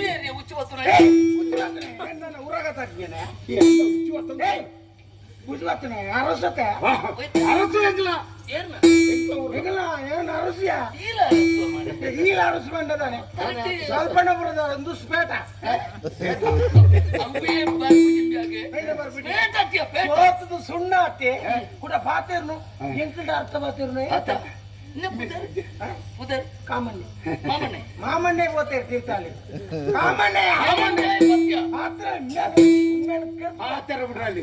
ಬೇರೆ ಉಚ್ಚು ಹೊತ್ತು ನನ್ನ ಊರಾಗ ತಾಕಿದ್ದೇನೆ ಬುದ್ಧಿವತ್ತನೆ ಅರಸತೆ ಅರಸು ಹೆಂಗಿಲ್ಲ ಹೆಂಗಿಲ್ಲ ಏನು ಅರಸಿಯ ಈಗ ಅರಸು ಬಂದದಾನೆ ಸ್ವಲ್ಪನಪುರದ ಒಂದು ಸ್ಪೇಟ ಸುಣ್ಣ ಅತ್ತೆ ಕೂಡ ಪಾತಿರ್ನು ಎಂಕಂಡ ಅರ್ಥ ಪಾತಿರ್ನು ಮಾಮಣ್ಣೆ ಓದ್ತಾರೆ ತೀರ್ಥಾಲಿ ಮಾಮಣ್ಣೆ ಆತರ ಬಿಡ್ರಲ್ಲಿ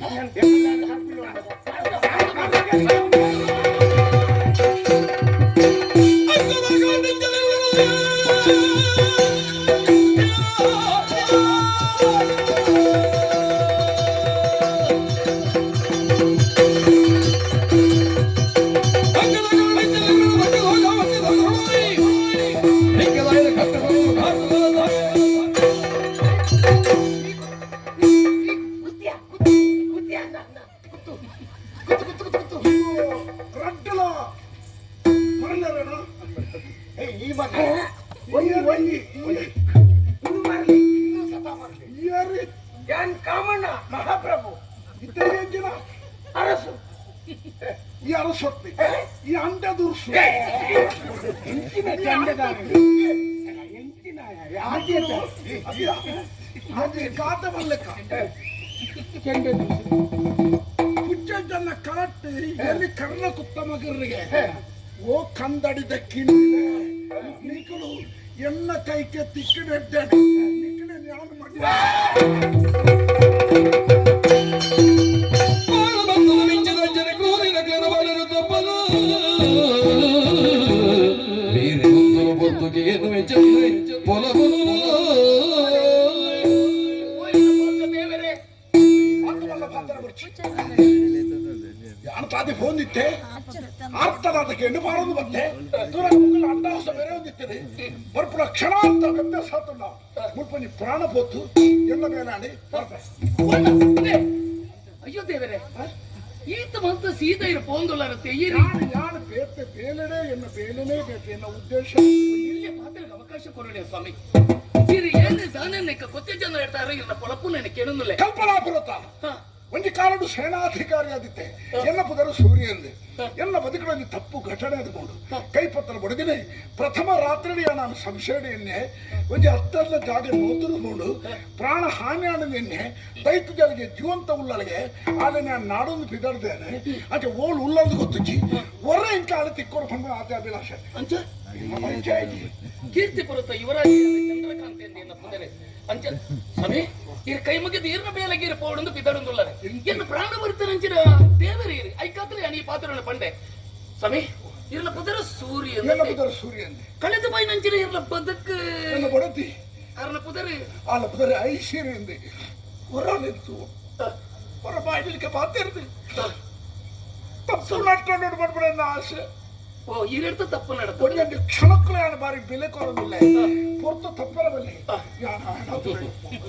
ಕಾಮಣ್ಣ ಮಹಾಪ್ರಭು ಇದ್ದ ಅರಸು ಈ ಅರಸೊತ್ತಿ ಈ ಅಂಡ ದುರ್ಸು ಎಂಚಿನ ಎಂಚಿನ ಕಾತ ಬರ್ಲೆಕ್ಕ ಚೆಂಡೆ ಕುಚ್ಚನ್ನ ಕರಟ್ಟಿ ಎಲ್ಲಿ ಕರ್ಣ ಕುತ್ತ ಮಗರಿಗೆ ಓ ಕಂದಡಿದ ಕಿಂಡಿದೆ ನಿಕ್ಕಳು ಎಲ್ಲ ಕೈಗೆ ತಿಕ್ಕಿಡೆಡ್ಡೆ ನಿಕ್ಕಡೆ ಜ್ಞಾನ ಮಾಡಿ ತಾದಿ ಹೋಂದಿತ್ತೆ ಅರ್ಥನಾದಕ್ಕೆ ಹೆಣ್ಣು ಮಾಡೋದು ಮತ್ತೆ ಅಡ್ಡಾಸ ಬೇರೆ ಹೊಂದಿತ್ತದೆ ಬರ್ಪುರ ಕ್ಷಣ ಅಂತ ವ್ಯತ್ಯಾಸ ಆತಲ್ಲ ಮುಲ್ಪನಿ ಪ್ರಾಣ ಪೋತು ಎಲ್ಲ ಬೇಲಾಡಿ ಅಯ್ಯೋ ದೇವರೇ ಈತ ಮತ್ತು ಸೀದಾ ಇರು ಪೋಂದುಲಾರತ್ತೆ ಯಾರು ಬೇತೆ ಬೇಲೆಡೆ ಎನ್ನ ಬೇಲೆನೇ ಬೇತೆ ಎನ್ನ ಉದ್ದೇಶ ಇಲ್ಲಿ ಮಾತಾಡಕ್ಕೆ ಅವಕಾಶ ಕೊರಡೆ ಸ್ವಾಮಿ ಇದು ಏನು ದಾನ ಕೊತ್ತೆ ಜನ ಹೇಳ್ತಾರೆ ಇಲ್ಲ ಪೊಳಪು ನನಗೆ ಕೇಳುന്നിಲ್ಲ ಕಲ್ಪನಾ ಬರುತ್ತಾ ಒಂದು ಕಾರಣ ಸೇನಾಧಿಕಾರಿ ಆದಿತ್ತೆ ಎಲ್ಲ ಪುದರು ಸೂರ್ಯಂದೆ ಎಲ್ಲ ಬದುಕುಗಳಲ್ಲಿ ತಪ್ಪು ಘಟನೆ ಆದ್ಕೊಂಡು ಕೈಪತ್ರ ಬಡದಿನೇ ಪ್ರಥಮ ರಾತ್ರಿಯ ನಾನು ಸಂಶಯೆನ್ನೆ ಒಂದು ಹತ್ತಲ್ಲ ಜಾಗ ನೋತುಕೊಂಡು ಪ್ರಾಣ ಹಾನಿ ಆನದೆನ್ನೆ ದೈತ್ಯ ಜಲಿಗೆ ಜೀವಂತ ಉಳ್ಳಲಿಗೆ ಆದರೆ ನಾನು ನಾಡೊಂದು ಬಿದರ್ದೇನೆ ಆಚೆ ಓಳು ಉಳ್ಳದು ಗೊತ್ತಿಚ್ಚಿ ಹೊರ ಇಂಕ ಆಳ ತಿಕ್ಕೋರು ಬಂದು ಆತ ಅಭಿಲಾಷೆ ಅಂಚ ಕೀರ್ತಿ ಬರುತ್ತ ಯುವರಾಜ ಚಂದ್ರಕಾಂತ್ ಎಂದ ಪುದರೆ ಅಂಚ ಸಮೇ ಇರ್ ಕೈ ಮುಗಿದು ಇರ್ನ ಬೇಲಗಿರ ಪೋಡೊಂದು ಬಿದಡೊಂದುಳ್ಳರೆ ಎಂದು ಪ್ರಾಣ ಬರುತ್ತಾರಂಚಿನ ದೇವರೀರಿ ಐಕಾತ್ರೆ ಅನಿ ಪಾತ್ರನ ಪಂಡೆ ಸಮೇ ಇರ್ನ ಪುದರ ಸೂರ್ಯ ಕಳೆದ ಬೈ ನಂಚಿನ ಇರ್ನ ಬದುಕು ಬಡತಿ ಅರ್ನ ಪುದರೆ ಆಲ ಪುದರೆ ಐಶ್ವರ್ಯ ಹೊರಲಿತ್ತು ಹೊರ ಬಾಯ್ಲಿಕ್ಕೆ ಪಾತಿರ್ದು ತಪ್ಪು ನಡ್ಕೊಂಡು ಮಾಡ್ಬಿಡ ಆಸೆ ಓ ಈರೆಡ್ತ ತಪ್ಪು ನಡತ ಒಂದು ಕ್ಷಣಕ್ಕೂ ಯಾರು ಬಾರಿ ಬೆಲೆ ಕೊಡೋದಿಲ್ಲ ಪೊರ್ತು ತಪ್ಪರ ಬಲ್ಲಿ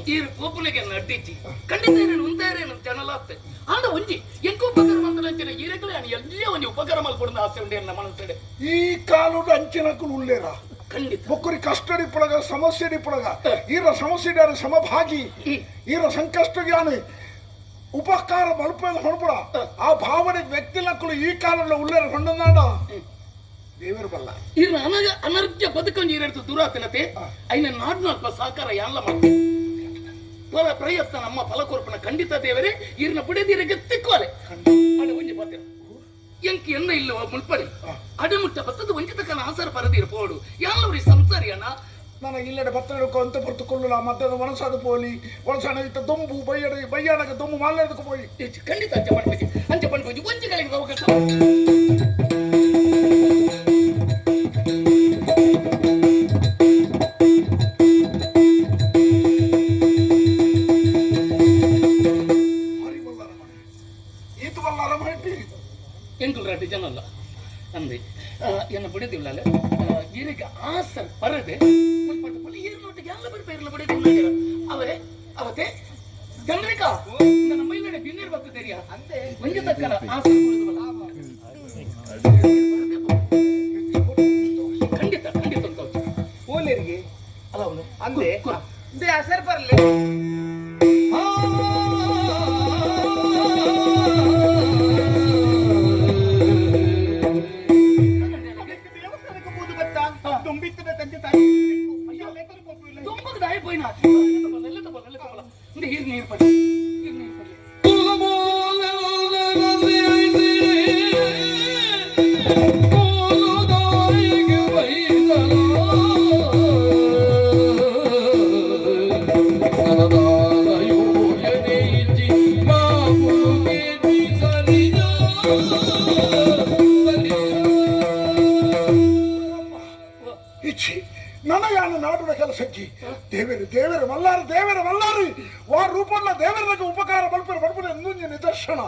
ಈ ಒಬ್ಬನಿಗೆ ಅಡ್ಡಿಚ್ಚಿ ಖಂಡಿತ ಏನೇನು ಉಂತಾರೇನು ಜನಲಾಗ್ತೆ ಆದ ಒಂಜಿ ಎಂಕ ಉಪಕಾರ ಮಂತ್ರ ಈರೆಗಳು ಎಲ್ಲೇ ಒಂದು ಉಪಕಾರ ಮಲ್ಪೊಂದು ಆಸೆ ಉಂಡೆ ನಮ್ಮ ಮನಸ್ಸಡೆ ಈ ಕಾಲದ ಅಂಚಿನಕ್ಕೂ ಉಳ್ಳೇರ ಖಂಡಿತ ಬೊಕ್ಕರಿ ಕಷ್ಟಡಿ ಪುಳಗ ಸಮಸ್ಯೆಡಿ ಪುಳಗ ಈರ ಸಮಸ್ಯೆ ಸಮಭಾಗಿ ಈರ ಸಂಕಷ್ಟ ಜ್ಞಾನಿ ಉಪಕಾರ ಮಲ್ಪದ ಹೊಣಪುಡ ಆ ಭಾವನೆ ವ್ಯಕ್ತಿ ನಕ್ಕಳು ಈ ಕಾಲದ ಉಳ್ಳೇರ ಹೊಂಡನಾಡ ದೇವರು ಬಲ್ಲ ಇನ್ನು ಅನರ್ಘ್ಯ ಬದುಕೊಂಡು ಈರೆಡ್ತು ದುರಾತನತೆ ಐನ ನಾಡ್ನಲ್ಪ ಸಾಕಾರ ಎಲ್ಲ ಮಾಡಿ ಪ್ರಯತ್ನ ನಮ್ಮ ಫಲಕೋರ್ಪಣ ಖಂಡಿತ ದೇವರೇ ಇರ್ನ ಬುಡದಿರಗೆ ತಿಕ್ಕೋಲೆ ಅಡ ಒಂಜಿ ಪಾತ್ರ ಎಂಕಿ ಎನ್ನ ಇಲ್ಲವ ಮುಲ್ಪಡಿ ಅಡಮುಟ್ಟ ಬತ್ತದ ವಂಚಿತಕನ ಆಸರ ಪರದಿರ ಪೋಡು ಯಾಲವರಿ ಸಂಸಾರಿ ಅಣ್ಣ ನನಗೆ ಇಲ್ಲಡೆ ಬತ್ತಡಕ್ಕೂ ಅಂತ ಬರ್ತುಕೊಳ್ಳಲ್ಲ ಮಧ್ಯಾಹ್ನ ಒಣಸಾದ ಪೋಲಿ ಒಣಸಾಣ ಇತ್ತ ದೊಂಬು ಬಯ್ಯಾಡಗೆ ದೊಂಬು ಮಾಲ್ಯದಕ್ಕೆ ಪೋಲಿ ಖಂಡಿತ ಅಂಚೆ ಪಂಡ್ಕೋಜಿ ವಂಚಿಗಳಿಗೆ ಅವಕಾಶ ಎಂಕುಲ್ರಾಟಿ ಜನಲ್ಲ ಅಂದೆ ಎನ್ನ ಬಿಡದಿಲ್ಲ ಈಗ ಆಸರ್ ಪರದೆ ಈರಿನೊಟ್ಟಿಗೆ ಎಲ್ಲ ಬಿಡ್ಬೇಕಿರಲ್ಲ ಬಿಡದಿಲ್ಲ ಅವೇ ಅವತ್ತೆ ಚಂದ್ರಿಕಾ ನನ್ನ ಮೈಲಡೆ ಬಿನ್ನೀರ್ ಬರ್ತದೇರಿಯಾ ಮಂಜು ತಕ್ಕರ ಆಸರ್ ಖಂಡಿತ ಖಂಡಿತ ಓಲೇರಿಗೆ ಅಲ್ಲ ಅವನು ಅಂದೆ ಹೆಸರು ಬರ್ಲಿ ತುಂಬಿತ್ತದ ತಂದೆ ತಾಯಿ ತುಂಬಕ್ಕೆ ದಾಯ ಪೋಯಿನ ನೀರು ನೀರು ಪಡಿ ನೀರು ಪಡಿ ನನಗಾನು ನಾಡುವ ಕೆಲಸಕ್ಕೆ ದೇವರು ಮಲ್ಲಾರು ವಾ ರೂಪಲ್ಲ ದೇವರಿಗೆ ಉಪಕಾರ ಬಲ್ಪರ ಎಂದೊಂದು ನಿದರ್ಶನ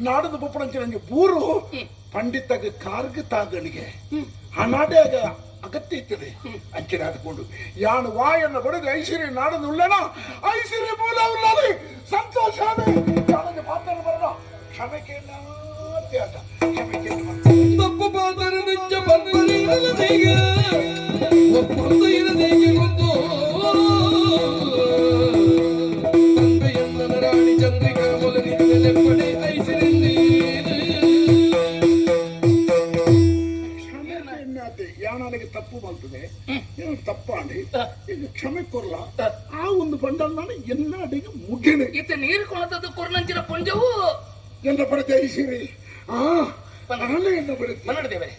ನಾಡದ ಬುಪ್ಪಣಂಚಿ ನನಗೆ ಬೂರು ಪಂಡಿತಗೆ ಕಾರ್ಗತಾಗನಿಗೆ ಹಣಾಡ್ಯಾಗ ಅಗತ್ಯ ಇರ್ತದೆ ಅಂಚಿನ ಆದ್ಕೊಂಡು ಯಾನು ವಾಯನ್ನ ಬಡದು ಐಸಿರಿ ನಾಡದು ಉಳ್ಳನ ಐಸಿರಿ ಮೂಲ ಉಳ್ಳಲಿ ಸಂತೋಷ ನನಗೆ ಮಾತಾಡ ಬರೋಣ ಕ್ಷಮೆ ಕೇಳ ಕ್ಷಮೆ ಕೇಳ ತಪ್ಪು ಪಾತ್ರ ನಿಜ ಬಂದೀಗ ಒಪ್ಪಂದು ಇರದೇಗೆ ಒಂದು ತಂದೆಯನ್ನ ರಾಣಿ ಚಂದ್ರಿಕಾ ಮೊಲನಿದ್ದಲೆ ಪಡೆ ಐಸಿರಿಂದ ನನಗೆ ತಪ್ಪು ಬರ್ತದೆ ತಪ್ಪಾಡಿ ಈಗ ಕ್ಷಮೆ ಕೊರ್ಲ ಆ ಒಂದು ಬಂಡಲ್ ನಾನು ಎಲ್ಲಡಿಗೆ ಮುಗಿನೆ ಈತ ನೀರು ಕೊಳತದ್ದು ಕೊರ್ನಂಚಿನ ಪುಂಜವು ಎಲ್ಲ ಪಡೆದ ಐಸಿರಿ என்ன படுத்து மன்னடதேவரே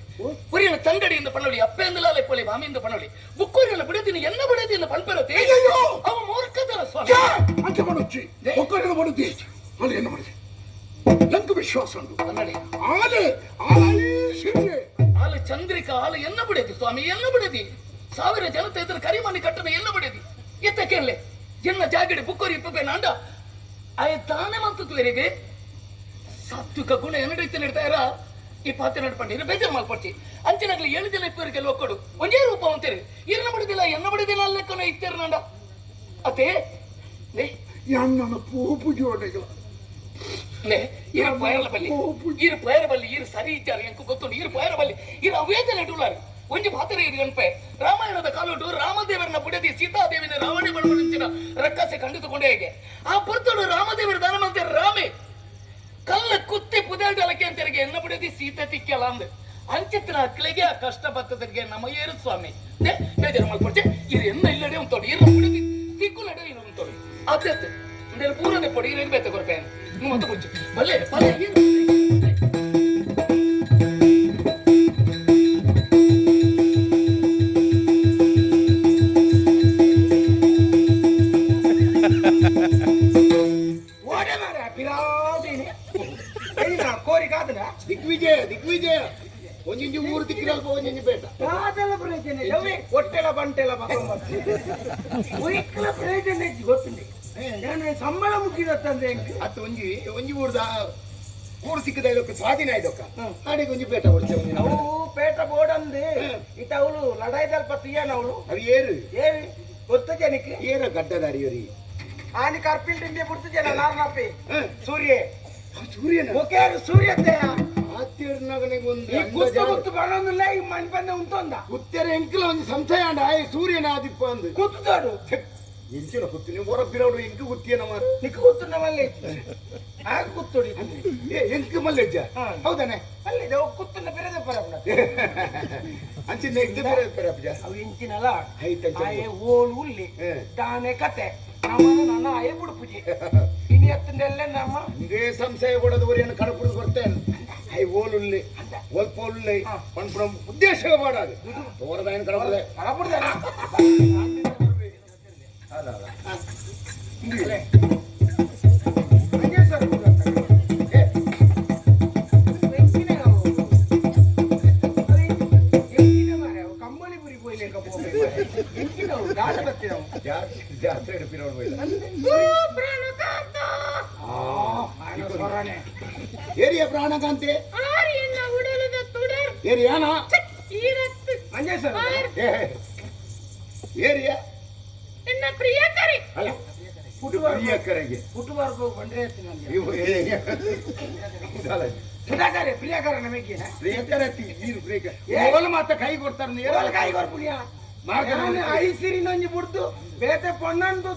புரியல தங்கடிಯಿಂದ ಪಣೋಳಿ ಅಪ್ಪೆಂದಲಾಲೆ ಪೊಳಿ ಮಾಮಿಯಿಂದ ಪಣೋಳಿ ಬುಕ್ಕೋರಿನ ಬಿಡದಿನ ಎನ್ನ ಬಿಡದಿನ ಪಂಪರತೆ ಅಯ್ಯೋ ಅವ ಮೂರ್ಖತನ ಸ್ವಾಮಿ ಅಂತ ಮಾಡುಚ್ಚಿ ಬುಕ್ಕೋರಿನ ಬಡುದಿ ಅಲ್ಲಿ ಏನು ಮಾಡಿದೆ ನಂಗೆ ವಿಶ್ವಾಸ ಉಂಟು ಮನ್ನಡೆ ಆಲೆ ಚಂದ್ರಿಕಾ ಆಲೆ ಎನ್ನ ಬಿಡದಿ ಸ್ವಾಮಿ ಎನ್ನ ಬಿಡದಿ ಸಾವಿರ ಜನತೆ ಇದ್ರ ಕರಿಮನಿ ಕಟ್ಟದ ಎನ್ನ ಬಿಡದಿ ಎತ್ತ ಕೇಳಲೆ ಎನ್ನ ಜಾಗಡಿ ಬುಕ್ಕೋರಿ ಇಪ್ಪೆ ನಾಂಡ ಆಯ ತಾನೇ ಮಂತುವರೆಗೆ ಸಾತ್ವಿಕ ಗುಣ ಎನ್ನಡೈತೆ ನೀಡ್ತಾರ ಈ ಪಾತ್ರ ನಡ್ಕೊಂಡಿರ ಬೇಜಾರು ಮಾಡ್ಕೊಡ್ತಿ ಅಂಚಿನಾಗ್ಲಿ 7 ದಿನ ಇಪ್ಪವರಿಗೆ ಒಕ್ಕಡು ಒಂದೇ ರೂಪ ಅಂತೀರಿ ಇರ್ನ ಬಿಡುದಿಲ್ಲ ಎನ್ನ ಬಿಡುದಿಲ್ಲ ಅಲ್ಲೆಕ್ಕನ ಇತ್ತೀರ ನಂಡ ಅದೇ ನನ್ನ ಪೂಪು ಜೋಡಿಗಳು ಇರು ಪಯರ ಬಲ್ಲಿ ಇರು ಸರಿ ಇದ್ದಾರೆ ಎಂಕು ಗೊತ್ತುಂಟು ಇರು ಪಯರ ಬಲ್ಲಿ ಇರು ಅವೇದನೆ ಇಡುಲಾರು ಒಂಜಿ ಪಾತ್ರ ಇರು ಗಣಪೆ ರಾಮಾಯಣದ ಕಾಲೋಟು ರಾಮದೇವರನ್ನ ಬಿಡದಿ ಸೀತಾದೇವಿನ ರಾವಣ ಬಡವಣಿಂಚಿನ ರಕ್ಕಸೆ ಖಂಡಿತುಕೊಂಡೇ ಹೇಗೆ ಆ ಪುರ್ತಳು ರಾಮದೇವರ ದಾನಮಂತೆ ರಾಮೆ ಕಲ್ಲ ಕುತ್ತಿ ಪುದಾಡಲಕ್ಕೆ ಅಂತರಿಗೆ ಎನ್ನ ಬಿಡದಿ ಸೀತೆ ತಿಕ್ಕಲ್ಲ ಅಂದ್ ಅಂಚಿತ್ತಿನ ಅಕ್ಕಳಿಗೆ ಆ ಕಷ್ಟ ಬತ್ತದರಿಗೆ ನಮ್ಮ ಏರು ಸ್ವಾಮಿ ಬೇಜಾರು ಮಾಡ್ಕೊಡ್ತೆ ಇದು ಎನ್ನ ಇಲ್ಲಡೆ ಉಂಟೋಡಿ ಇರ ಬಿಡದಿ ತಿಕ್ಕು ನಡೆ ಇರು ಉಂಟೋಡಿ ಅದೇ ಪೂರದೆ ಪೊಡಿ ಇರೇನು ಬೇತ ಕೊರಪೆ ಮತ್ತೆ ಮುಚ್ಚು ಬಲ್ಲೆ ಬಲ್ಲೆ ದಿಗ್ವಿಜಯ ಒಂಜಿಂಜಿ ಊರು ದಿಕ್ಕಿರಲ್ಪ ಒಂಜಿಂಜಿ ಬೇಟ ಹೊಟ್ಟೆಲ ಬಂಟೆಲ ಪ್ರಯೋಜನ ಗೊತ್ತಿಲ್ಲ ಸಂಬಳ ಮುಗಿದತ್ತಂದ್ರೆ ಅತ್ತ ಒಂಜಿ ಊರ್ದ ಊರು ಸಿಕ್ಕದ ಇದಕ್ಕೆ ಸ್ವಾಧೀನ ಇದಕ್ಕ ಹಾಡಿಗೆ ಒಂಜಿ ಪೇಟ ಹೊಡ್ತೇವೆ ನಾವು ಪೇಟ ಬೋರ್ಡ್ ಅಂದೆ ಇತ್ತ ಅವಳು ಲಡಾಯ್ದಲ್ಲಿ ಪತ್ತಿಯಾನ ಅವಳು ಅದು ಏರು ಗೊತ್ತ ಜನಕ್ಕೆ ಏರ ಗಡ್ಡದಾರಿಯರಿ ಆನಿ ಕಾರ್ಪಿಲ್ ಇಂಡಿಯಾ ಬಿಡ್ತು ಜನ ನಾರ್ನಪ್ಪಿ ಸೂರ್ಯ ಸೂರ್ಯನ ಓಕೆ ಸೂರ್ಯತೆಯ ಗುತ್ತು ಬರೋದಿಲ್ಲ ಈ ಮನೆ ಬಂದ ಉಂಟೊಂದ ಗುತ್ತೆರ ಎಂಕಲ ಒಂದು ಸಂಶಯ ಅಂಡ ಸೂರ್ಯನ ಆದಿಪ್ಪ ಅಂದು ಕೂತಾಡು ಎಂಚಿನ ಕುತ್ತು ನೀವು ಹೊರ ಬಿರೋಡು ಎಂಕು ಗುತ್ತಿಯನ ಮಾರು ನಿಕ್ಕ ಕೂತು ನಮ್ಮಲ್ಲಿ ಆಗ ಕೂತೋಡಿ ಎಂಕು ಮಲ್ಲೆಜ್ಜ ಹೌದಾನೆ ಅಲ್ಲಿದೆ ಕೂತನ್ನ ಬೇರೆ ಪರಪಡ ಅಂಚಿನ ಎಗ್ದು ಬೇರೆ ಪರಪಜ ಅವು ಎಂಚಿನಲ್ಲ ಹೈತಂಚ ಓಳು ಉಲ್ಲಿ ತಾನೇ ಕತೆ ನಮ್ಮನ್ನು ನನ್ನ ಆಯ ಬುಡುಪುಜಿ ಇನಿ ಹತ್ತಿಂದೆಲ್ಲ ನಮ್ಮ ಇದೇ ಸಂಶಯ ಕೊಡೋದು ಏನು ಕಡಪುಡು ಬರ್ತೇನೆ ಐ ಓಲುಲ್ಲಿ ಒಲ್ಪೊಲ್ಲಿ ಪಂಪುಡ ಉದ್ದೇಶ ಮಾಡಾದು ತೋರದಾಯನ ಕಡಪುಡೆ ಕಡಪುಡ್ದೆ ಕಂಬಳಿ ಪುರಿ ಪೋಯ್ಲೇಕ ಜಾತ್ರೆ ಎಡಪಿರೋಡು ಏರಿಯ ಪ್ರಾಣಕಾಂತಿ ಏರಿಯಾನ ಏರಿಯ ಅಲ್ಲ ಪ್ರಿಯಕರಿಗೆ ಹುಟ್ಟುಬಾರ್ದು ಬಂದ್ರೆ ಪ್ರಿಯಕರ ನಮಗೆ ಪ್ರಿಯಕರ ಮಾತ್ರ ಕೈ ಕೊಡ್ತಾರೆ ಕೈ ಕೊಡ್ಪುಣ್ಯ ಐಸಿರಿ ನಂಜಿ ಬಿಡ್ತು ಬೇತೆ ಪೊಣ್ಣಂದು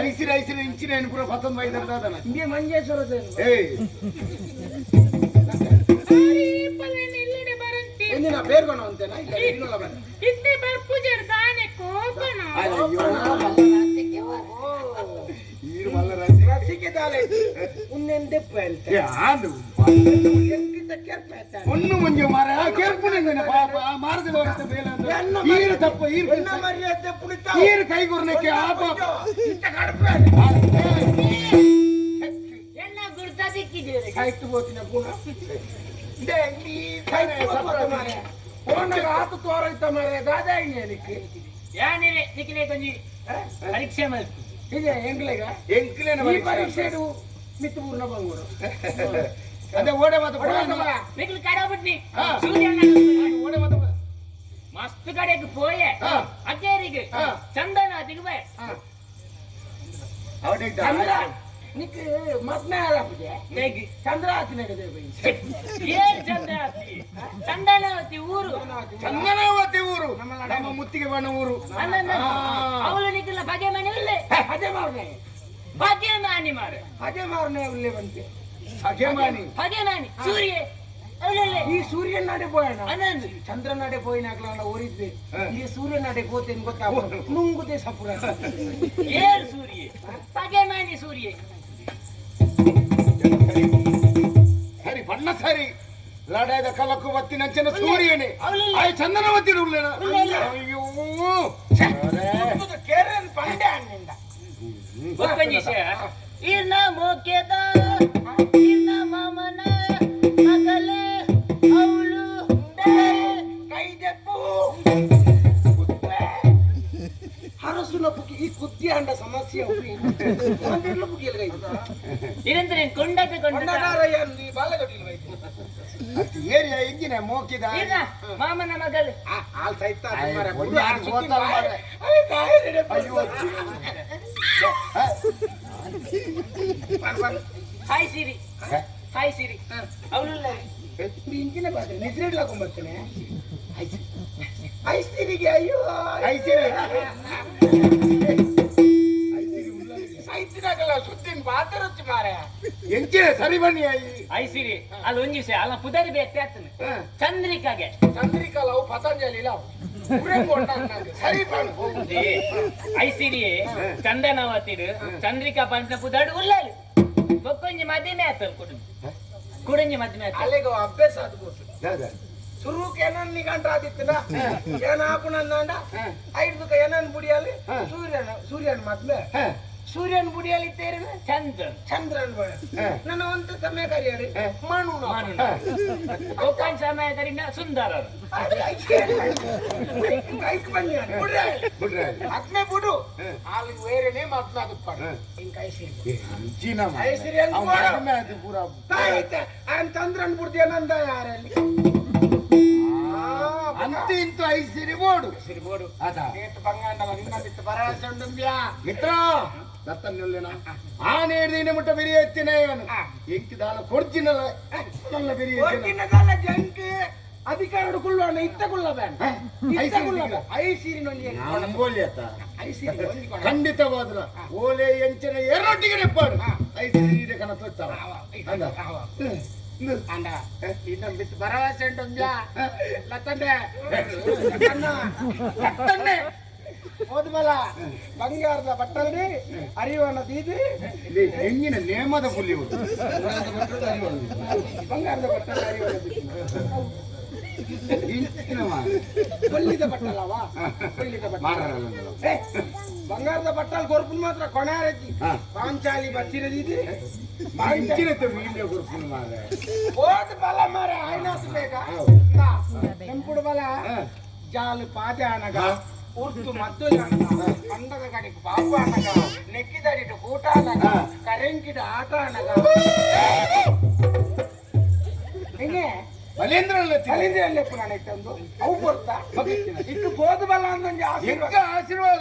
ಐಸಿರಿ ಐಸಿರಿ ಇಂಚಿನ ಏನು ಪೂರ 19 ವೈದರ್ದಾದನ ಹಿಂಗೆ ಮಂಜೇಶ್ವರದೇನು ಎಂದಿನ ಬೇರ್ಗೋಣ ಅಂತೇನ ಇಲ್ಲ ಬಂದ ಇತ್ತೆ ಬರ್ಪುಜರ್ ದಾನೆ ಕೋಪನ ಈರು ಮಲ್ಲ ರಾಜಿ ರಸಿಕೆ ತಾಲೆ ಉನ್ನೆಂದೆ ಪೆಲ್ತೆ ಯಾನು ಎಂಕಿತ ಕೆರ್ಪೆತ ಒನ್ನು ಮುಂಜೆ ಮಾರ ಕೇರ್ಪುನಿಂದನೆ ಪಾಪ ಮಾರ್ದ ಹೋಗ್ತ ಬೇಲ ಈರು ತಪ್ಪ ಈರು ಎನ್ನ ಮರ್ಯಾದೆ ಪುಳಿತ ಈರು ಕೈಗುರ್ನಕ್ಕೆ ಆ ಪಾಪ ಇಂತ ಕಡಪೆ ಎನ್ನ ಗುರ್ತ ಸಿಕ್ಕಿದ್ದೀರಿ ಕಾಯ್ತು ಹೋತಿನ ಪುಣ ದೇ ನೀ ಕಾಯ್ತು ಹೋತ ಮಾರೆ ಫೋನಾಗ ಆತು ತೋರೈತ ಮಾರೆ ದಾದಾ ಇನ್ನೇನಿಕ್ಕೆ ಯಾನಿರೆ ನಿಖಿಲೆ ಕೊಂಜಿ ಪರೀಕ್ಷೆ ಮಾಡಿ ಇದೆ ಎಂಗ್ಲೆಗ ಎಂಕ್ಲೇನ ಈ ಪರೀಕ್ಷೆ ಮಿತ್ತು ಪೂರ್ಣ ಬಂಗೂರು ಅದೇ ಓಡೆ ಮಾತು ನಿಖಿಲ್ ಕಡಬಿಟ್ನಿ ಹಾ. ಸೂರ್ಯ ಓಡೆ ಮಾತು ಮಸ್ತ್ ಕಡೆಗೆ ಪೋಯೆ ಹಾ. ಅಕ್ಕೇರಿಗೆ ಹಾ. ಚಂದನ ದಿಗ್ಬೆ ಅವನಿಗೆ ಚಂದ್ರ ನಿಕ್ ಮತ್ನೇ ಆರಾಪುಜೆ ಹೇಗೆ ಚಂದ್ರ ಆತಿನಾಗದೆ ಬೈ ಏನ್ ಚಂದನಾವತಿ ಚಂದನಾವತಿ ಊರು ಚಂದನಾವತಿ ಊರು ನಮ್ಮ ಮುತ್ತಿಗೆ ಬಣ್ಣ ಊರು ಅವಳು ನಿಖಿಲ ಬಗೆ ಮನೆ ಇಲ್ಲೇ ಅದೇ ಮಾರ್ನೆ ಬಗೆ ಮಾನಿ ಮಾರು ಅದೇ ಮಾರ್ನೆ ಉಳ್ಳೆ ಬಂತೆ ಅಜಮಾನಿ ಬಗೆ ಮಾನಿ ಸೂರ್ಯ ಅವಳಲ್ಲೇ ಈ ಸೂರ್ಯನ ನಾಡೆ ಪೋಯಣ ಅನಂದು ಚಂದ್ರ ನಾಡೆ ಪೋಯಿನಾಗ್ಲ ಊರಿದ್ವಿ ಹಾ. ಈ ಸೂರ್ಯ ನಾಡೆ ಪೋತೇನ್ ಗೊತ್ತಾ ನುಂಗುದೇ ಸಪುರ ಏನ್ ಸೂರ್ಯ ಬಗೆ ಮಾನಿ ಸೂರ್ಯ ಸರಿ ಬಣ್ಣ ಸರಿ ಲಡಾದ ಕಲಕು ಒತ್ತಿನಂಚನ ಸೂರ್ಯನೇ ಅವಳಲ್ಲ. ಆಯ್ ಚಂದನವತಿ ಉಳ್ಳೇನ ಅಯ್ಯೋ ಕೇರನ್ ಪಂಡೆ ಅನ್ನಿಂದ ಗೊತ್ತಂಜಿಸ ಇರ್ನ ಮೋಕ್ಯದ ಇರ್ನ ಮಾಮನ ಮಗಲೇ ಅವಳು ಕೈದೆಪ್ಪು ಹರಸುನ ಬುಕ್ಕಿ ಈ ಕುದ್ದಿ ಅಂಡ ಸಮಸ್ಯೆ ಒಂದಿರ್ಲ ಬುಕ್ಕಿಯಲ್ಲಿ ಕೈದ ಇರಂದ್ರೆ ಕೊಂಡಕ್ಕೆ ಕೊಂಡ ಕೊಂಡಗಾರಯ್ಯ ಈ ಬಾಲಗಡಿಲ್ ಬೈತು ಏರಿಯಾ ಇಂಜಿನ ಮೋಕಿದ ಇರ್ನ ಮಾಮನ ಮಗಳು ಹಾಲ್ ಸೈತ ಹಾಯ್ ಸಿರಿ ಹಾಯ್ ಸಿರಿ ಅವಳಲ್ಲ ಇಂಚಿನ ಬಾದ್ರೆ ನಿದ್ರೆಡ್ಲಾಕೊಂಡ್ ಬರ್ತೇನೆ ಐಸ್ತಿರಿಗೆ ಅಯ್ಯೋ ಐಸ್ತಿನಾಗಲ್ಲ ಸುದ್ದಿನ ಬಾತರಚ್ಚಿ ಮಾರ ಎಂಚಿನ ಸರಿ ಬನ್ನಿ ಹಾಯ್ ಸಿರಿ ಅಲ್ಲಿ ಒಂಜಿಸ ಅಲ್ಲ ಪುದರಿ ಬೇಕ್ತೆ ಆಗ್ತಾನೆ ಚಂದ್ರಿಕಾಗೆ ಚಂದ್ರಿಕಾ ಅವು ಪತಂಜಲಿ ಇಲ್ಲ ಸರಿ ಬಣ್ಣ ಹೋಗುದೇ ಐ ಸಿರಿ ಚಂದನವತಿರು ಚಂದ್ರಿಕಾ ಪಂಚ ಪುದಾಡು ಉಳ್ಳಾలి ಬೊಕ್ಕೊಂಜಿ ಮದ್ದಿಮೆ ಆತಲ್ ಕುಡಂಜಿ ಮದ್ದಿಮೆ ಆತ ಅಲ್ಲಿಗೆ ಅಭ್ಯಾಸ ಆದ್ಬೋದು ಶುರುಕ್ಕೆ ಏನನ್ ನಿಗಂಟ ಆದಿತ್ತನ ಏನ ಹಾಪುಣಂದ ಐದು ಏನನ್ ಬುಡಿಯಲ್ಲಿ ಸೂರ್ಯನ ಮದ್ವೆ ಸೂರ್ಯನ ಬುಡಿಯಲ್ಲಿ ತೇರಿನ ಚಂದ್ರನ್ ಬಳ ನನ್ನ ಒಂದು ಸಮಯ ಕರಿಯರಿ ಮಣ್ಣು ಬೊಕ್ಕನ್ ಸಮಯ ಕರಿನ ಸುಂದರ ಅದ್ನೇ ಬಿಡು ಅಲ್ಲಿ ಬೇರೆನೆ ಮಾತನಾಡು ಚಂದ್ರನ್ ಬುಡ್ದಿ ಏನಂದ ಯಾರಲ್ಲಿ ಅಂತ ಇಂತು ಐಸಿರಿ ಬೋಡು ಸಿರಿಬೋಡು ಅದ ಬಂಗಾಂಡಲ ನಿನ್ನ ಬಿಟ್ಟು ಭರವಸೆ ಉಂಟು ಮಿತ್ರ ದತ್ತನ್ನುಲ್ಲೇನ ಆನೆ ಹಿಡಿದಿನ ಮುಟ್ಟ ಬೆರಿ ಎತ್ತಿನ ಎಂಕಿದಾಲ ಕೊಡ್ಚಿನಲ್ಲ ನನ್ನ ಬೆರಿ ಕೊಡ್ಚಿನದಲ್ಲ ಜಂಕ್ ಅಧಿಕಾರ ಕುಳ್ಳೋಣ ಇತ್ತ ಕುಳ್ಳ ಬ್ಯಾನ್ ಐಸಿರಿ ನಂಬೋಲಿ ಅತ್ತ ಖಂಡಿತವಾದ್ರ ಓಲೆ ಎಂಚಿನ ಎರಡೊಟ್ಟಿಗೆ ನೆಪ್ಪಾಡು ಐಸಿರಿ ಕಣ ತೊತ್ತಾವ ಅಂಡ ಇನ್ನ ಬಿಟ್ಟು ಭರವಸೆ ಉಂಟು ಲತ್ತಂಡೆ ಹೋದ್ಮಲ ಬಂಗಾರದ ಬಟ್ಟಲ್ನಿ ಅರಿವನ ದೀದಿ ಹೆಂಗಿನ ನೇಮದ ಪುಲ್ಲಿ ಬಂಗಾರದ ಬಟ್ಟಲ್ ಅರಿವನ ಕೊಲ್ಲಿದ ಬಟ್ಟಲವ ಕೊಲ್ಲಿದ ಬಂಗಾರದ ಬಟ್ಟಲ್ ಕೊರ್ಪುನ್ ಮಾತ್ರ ಕೊಣಾರಜ್ಜಿ ಪಾಂಚಾಲಿ ಬಚ್ಚಿರದಿದ್ರಿ ಹೋದ ಬಲ ಮಾರ ಆಯ್ನಾಸ್ ಬೇಕಾ ಕೆಂಪುಡು ಬಲ ಜಾಲು ಪಾದೆ ಅನಗ ಉರ್ತು ಮದ್ದು ಅನಗ ಅಂಡದ ಕಡೆಗೆ ಬಾಬು ಅನಗ ನೆಕ್ಕಿದಡಿಟ್ಟು ಕೂಟ ಅನಗ ಕರೆಂಕಿಡ ಆಟ ಅನಗ ಹೆಂಗೆ ಅಲ್ಲಿಂದ್ರಲ್ಲೇ ಪುರಾಣ ಇಟ್ಟಂದು ಅವು ಬರ್ತಾ ಇಟ್ಟು ಗೋದು ಬಲ ಅಂದಂಗೆ ಆಶೀರ್ವಾದ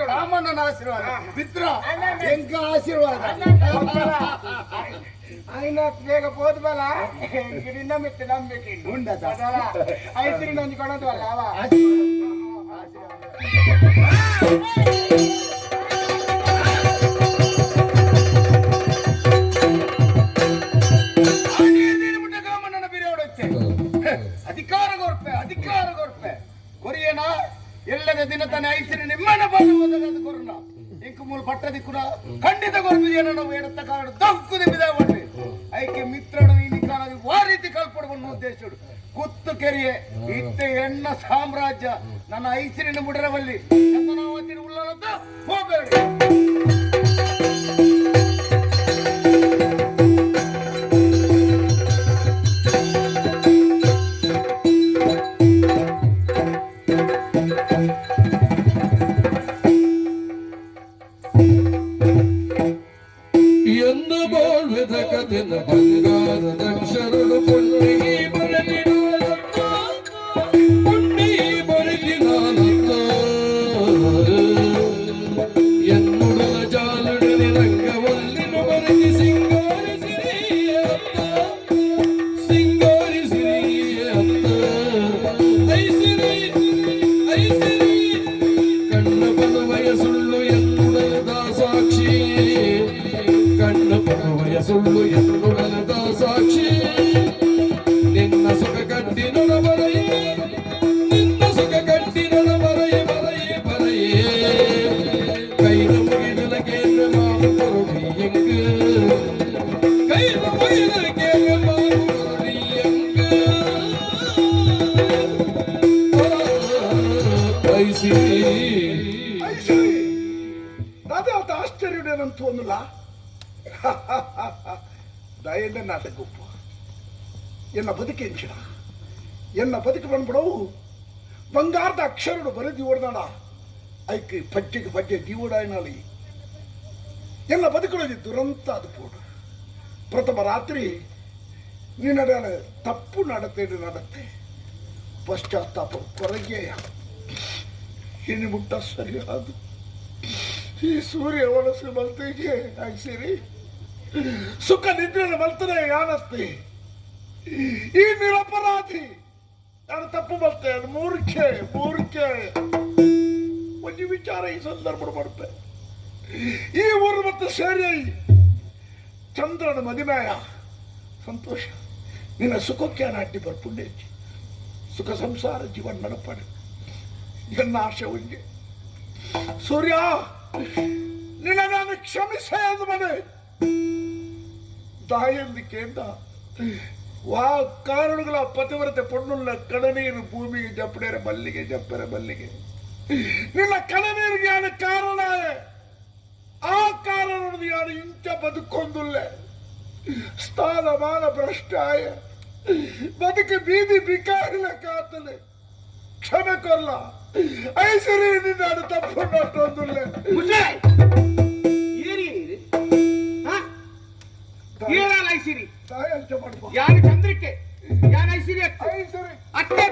ರಾಮಣ್ಣನ ಆಶೀರ್ವಾದ ಮಿತ್ರ ಎಂಕ ಆಶೀರ್ವಾದ ఆయన ಬೇಗ పోదు బల గిడిన మిత్త నంబెకి ఉండదా ఐసిరి నంది కొనదు వల్ల ಅಧಿಕಾರ ಕೊರ್ಪೆ ಕೊರಿಯನ ಎಲ್ಲದ ದಿನ ತನ್ನ ಐಸಿರಿ ನಿಮ್ಮನ ಬಾಳು ಕೊರೋನ ಇಂಕು ಮೂಲ ಪಟ್ಟದಿ ಕೂಡ ಖಂಡಿತ ಕೊರ್ಪಿದೆಯನ್ನ ನಾವು ಎಡತ್ತ ಕಾರಣ ದಕ್ಕುದಿ ಬಿದಾವಣ್ರಿ ಐಕೆ ಮಿತ್ರಡು ಈ ನಿಕಾಲದಿ ವಾರೀತಿ ಕಲ್ಪಡ್ಕೊಂಡು ಉದ್ದೇಶಡು ಕುತ್ತು ಕೆರಿಯೆ ಇತ್ತೆ ಎಣ್ಣ ಸಾಮ್ರಾಜ್ಯ ನನ್ನ ಐಸಿರಿನ ಮುಡಿರವಲ್ಲಿ ಚಂದನಾವತಿನ ಉಳ್ಳಲತ್ತ ಹೋಗಬೇಡಿ. ಎಂದ ಬಾಳ್ವೆದ ಕಥೆನ ಬಂಗಾರದ ಅಕ್ಷರಗಳು ಪುಣ್ಯ ಬರೆದಿಡುವಂತ ಪುಣ್ಯ ಬರೆದಿನಾನಂತ ಎನ್ನುಡಲ ಜಾಲುಡನೆ ರಂಗವಲ್ಲಿನ ಬರೆದಿ ಸಿಂಗಾರಿಸಿರಿ ಅಂತ ಐಸಿರಿ ಕಣ್ಣ ಬಲವಯ ಸುಳ್ಳು ಎನ್ನುಡಲ ದಾಸಾಕ್ಷಿ ಕಣ್ಣ ಬಲವಯ ಸುಳ್ಳು ಎನ್ನುಡಲ ದಾಸಾಕ್ಷಿ ನಿನ್ನ ಸುಖ ಕಟ್ಟಿ ನೊಡ ಬರೆಯೇ ನಿನ್ನ ಸುಖ ಕಟ್ಟಿ ನೊಡ ಬರೆಯೇ ಬರೆಯೇ ಬರೆಯೇ ಕೈನ ಮುಗಿದಲ ಕೇಂದ್ರ ಮಾವು ಕೊರಡಿ ಎಂಗ ಕೈನ ಮುಗಿದಲ ಕೇಂದ್ರ ಮಾವು ಕೊರಡಿ ಎಂಗ ಐಸಿರಿ ಅದಾವತ್ತ ಆಶ್ಚರ್ಯವೇನಂತೂ ಅನ್ನಲ್ಲ ದಯೆಲ್ಲ ನಾಟಕಪ್ಪ ಎನ್ನ ಬದುಕೆಂಚಿನ ಎನ್ನ ಬದುಕು ಬಂದ್ಬಿಡವು ಬಂಗಾರದ ಅಕ್ಷರಗಳು ಬರೆದಿ ಓಡ್ದಾಡ ಐಕೆ ಪಜ್ಜೆಗೆ ಪಜ್ಜೆ ದೀವಡಾಯಿನಲ್ಲಿ ಎಲ್ಲ ಬದುಕುಗಳಲ್ಲಿ ದುರಂತ ಅದು ಪೋಡು ಪ್ರಥಮ ರಾತ್ರಿ ನೀ ನಡೆಯಲ ತಪ್ಪು ನಡತೆ ಪಶ್ಚಾತ್ತಾಪ ಕೊರಗೆಯ ಇನ್ನು ಮುಟ್ಟ ಸರಿಯಾದ ಈ ಸೂರ್ಯ ಒಳಸು ಮಲ್ತಿಗೆ ಐಸಿರಿ ಸುಖ ನಿದ್ರೆ ಮಲ್ತನೆ ಯಾನಸ್ತಿ ಈ ನಿರಪರಾಧಿ ನಾನು ತಪ್ಪು ಬರ್ತೇನೆ ಮೂರ್ಖೆ ಒಂದು ವಿಚಾರ ಈ ಸಂದರ್ಭ ಮಾಡ್ತೆ ಈ ಊರು ಮತ್ತು ಸೇರಿ ಚಂದ್ರನ ಮದಿಮೆಯ ಸಂತೋಷ ನಿನ್ನ ಸುಖಕ್ಕೆ ಅಡ್ಡಿ ಬರ್ಪುಂಡೆ ಸುಖ ಸಂಸಾರ ಜೀವನ ನಡಪಡೆ ಎನ್ನ ಆಶೆ ಉಂಟೆ ಸೂರ್ಯ ನಿನ್ನ ನಾನು ಕ್ಷಮಿಸೇ ಅಂದ ಮನೆ ದಾಯಂದಿಕೆಯಿಂದ ವಾ ಕಾರಣಗಳ ಪತಿವ್ರತೆ ಪೊಣ್ಣುಳ್ಳ ಕಡನೀರು ಭೂಮಿಗೆ ಜಪ್ಪಡೇರ ಬಲ್ಲಿಗೆ ನಿನ್ನ ಕಡನೀರಿಗೆ ಯಾರು ಕಾರಣ ಆ ಕಾರಣದ ಯಾರು ಇಂಚ ಬದುಕೊಂದುಲ್ಲೆ ಸ್ಥಾನಮಾನ ಭ್ರಷ್ಟಾಯ ಬದುಕು ಬೀದಿ ಬಿಕಾರಿಲ ಕಾತಲೆ ಕ್ಷಮೆ ಕೊಲ್ಲ ಐಸರಿ ನಿನ್ನ ತಪ್ಪೊಂದುಲ್ಲೆ ಐಸಿರಿ ತಾಯಂಚ ಮಾಡ್ಬೋ ಯಾನ ಚಂದ್ರಿಕೆ ಯಾನ ಐಸಿರಿ ಐಸರಿ ಅತ್ತೆ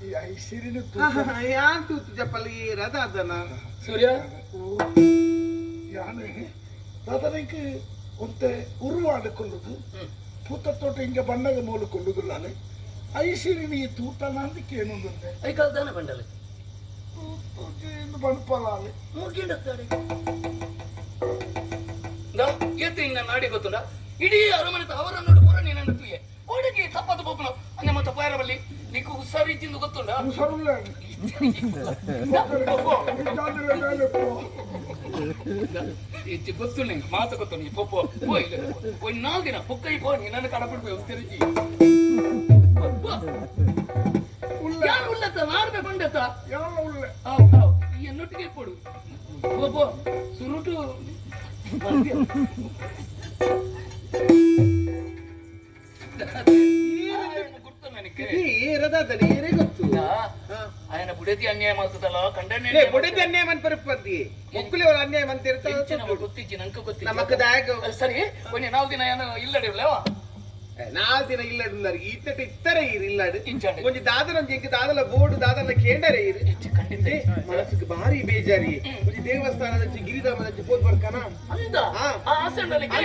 ಈ ಐಸಿರಿನ ಯಾನ್ ತೂತು ಜಪ್ಪಲ್ಲಿ ರಥ ಅದನ ಸೂರ್ಯ ಯಾನೆ ಅದನಿಗೆ ಒಂತೆ ಉರುವಾಡಿಕೊಳ್ಳುದು ತೂತ ತೋಟ ಹಿಂಗೆ ಬಣ್ಣದ ಮೂಲ ಕೊಳ್ಳುದಿಲ್ಲ ಐಸಿರಿ ನೀ ತೂತನ ಅದಕ್ಕೆ ಏನೊಂದುಂಟೆ ಐಕಾಲ್ದಾನ ಬಂಡಲೆ ಬಣ್ಪಲಾಲೆ ಮುಗಿಂಡತ್ತಾರೆ ಎತ್ತು ಇನ್ನ ನಾಡಿ ಗೊತ್ತುಂಡ ಇಡೀ ಅರಮನೆ ಅವರನ್ನು ಪೂರ ನೀನನ್ನು ತೂಯೆ ಒಳಗೆ ತಪ್ಪದು ಪಪ್ಪನ ನಮ್ಮ ತಪ್ಪಾರ ಬಲ್ಲಿ ನೀಕು ಹುಷಾರಿ ತಿಂದು ಗೊತ್ತುಂಡ ಗೊತ್ತು ನಿಂಗೆ ಮಾತು ಗೊತ್ತು ನೀ ಪೊಪ್ಪು ಒಂದು 4 ದಿನ ಪೊಕ್ಕೈ ಪೋ ನಿನ್ನನ್ನು ಕಡಪಿಡ್ಬೇಕು ಹೋಗ್ತಿರುಚಿ ಯಾರು ಉಳ್ಳತ್ತ ನಾರ್ಮೆ ಬಂಡತ್ತ ಈ ಎನ್ನೊಟ್ಟಿಗೆ ಕೊಡು ಪೋ ಸುರುಟು ಗುರ್ತು ನನಗೆ ಗೊತ್ತು ఆయన బుడేది అన్యాయం అవుతుందಲ್ಲ ಕಂಡನೆ ಬುಡದಿ ಅನ್ಯಾಯ ಮನ್ ಪರಪದಿ ಒಕ್ಕುಲಿ ಅವರ ಅನ್ಯಾಯ ಮನ್ ತಿರ್ತಾ ಗೊತ್ತಿಜ್ಜಿ ನಂಗೆ ಗೊತ್ತಿಜ್ಜಿ ನಮಕ ದಾಯಕ ಸರಿ ಒಂದು 4 ದಿನ ಏನು ಇಲ್ಲಡಿವ್ಲೇವಾ 4 ದಿನ ಇಲ್ಲಡುన్నారు ಈತಟ ಇತ್ತರ ಇಲ್ಲಡು ಒಂಜಿ ದಾದನ ಎಂಕ ದಾದಲ ಬೋರ್ಡು ದಾದನ ಕೇಂಡರೆ ಇರು ಖಂಡಿತ ಮನಸ್ಸಿಗೆ ಭಾರಿ ಬೇಜಾರಿ ಒಂಜಿ ದೇವಸ್ಥಾನದ ಗಿರಿಧಾಮದ ಪೋದ್ ಬರ್ಕನ ಅಂದ ಆ ಆಸೆಂಡಲಿಗೆ